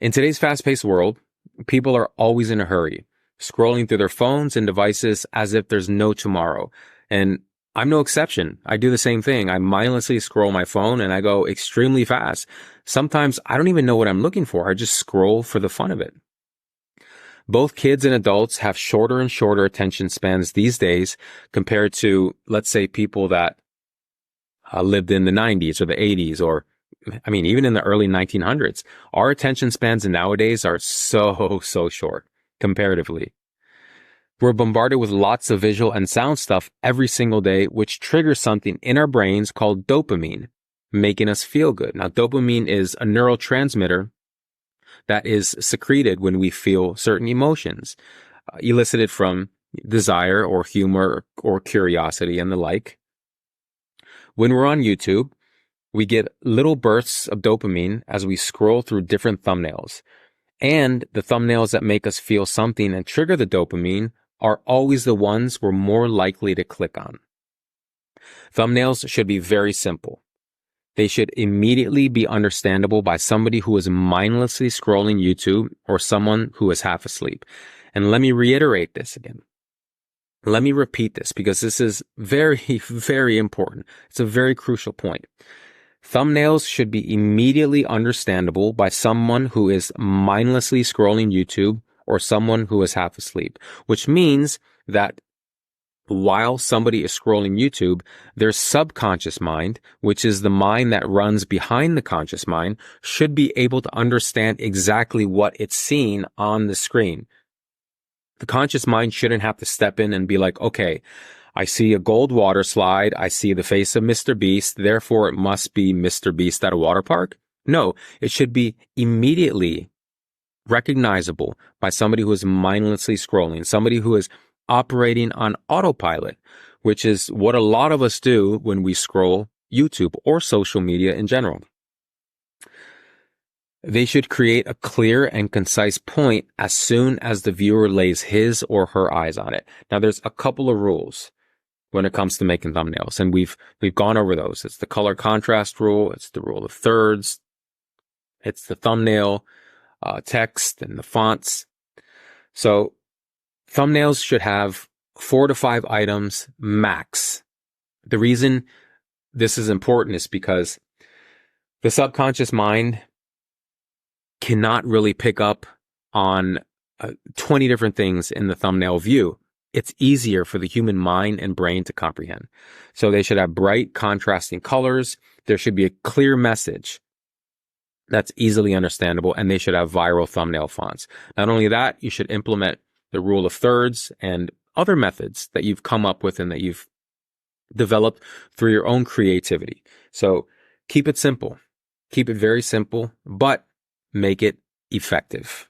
In today's fast-paced world, people are always in a hurry, scrolling through their phones and devices as if there's no tomorrow. And I'm no exception. I do the same thing. I mindlessly scroll my phone and I go extremely fast. Sometimes I don't even know what I'm looking for. I just scroll for the fun of it. Both kids and adults have shorter and shorter attention spans these days compared to, let's say, people that lived in the 90s or the 80s or, even in the early 1900s. Our attention spans nowadays are so short comparatively. We're bombarded with lots of visual and sound stuff every single day, which triggers something in our brains called dopamine, making us feel good. Now, dopamine is a neurotransmitter that is secreted when we feel certain emotions, elicited from desire or humor or curiosity and the like. When we're on YouTube, we get little bursts of dopamine as we scroll through different thumbnails. And the thumbnails that make us feel something and trigger the dopamine are always the ones we're more likely to click on. Thumbnails should be very simple. They should immediately be understandable by somebody who is mindlessly scrolling YouTube or someone who is half asleep. And let me reiterate this again. Let me repeat this because this is very, very important. It's a very crucial point. Thumbnails should be immediately understandable by someone who is mindlessly scrolling YouTube or someone who is half asleep, which means that while somebody is scrolling YouTube, their subconscious mind, which is the mind that runs behind the conscious mind, should be able to understand exactly what it's seeing on the screen. The conscious mind shouldn't have to step in and be like, okay, I see a gold water slide. I see the face of Mr. Beast. Therefore, it must be Mr. Beast at a water park. No, it should be immediately recognizable by somebody who is mindlessly scrolling, somebody who is operating on autopilot, which is what a lot of us do when we scroll YouTube or social media in general. They should create a clear and concise point as soon as the viewer lays his or her eyes on it. Now, there's a couple of rules when it comes to making thumbnails, and we've gone over those. It's the color contrast rule, it's the rule of thirds, it's the thumbnail text and the fonts. So thumbnails should have 4 to 5 items max. The reason this is important is because the subconscious mind cannot really pick up on 20 different things in the thumbnail view. It's easier for the human mind and brain to comprehend. So they should have bright, contrasting colors. There should be a clear message that's easily understandable, and they should have viral thumbnail fonts. Not only that, you should implement the rule of thirds and other methods that you've come up with and that you've developed through your own creativity. So keep it simple. Keep it very simple, but make it effective.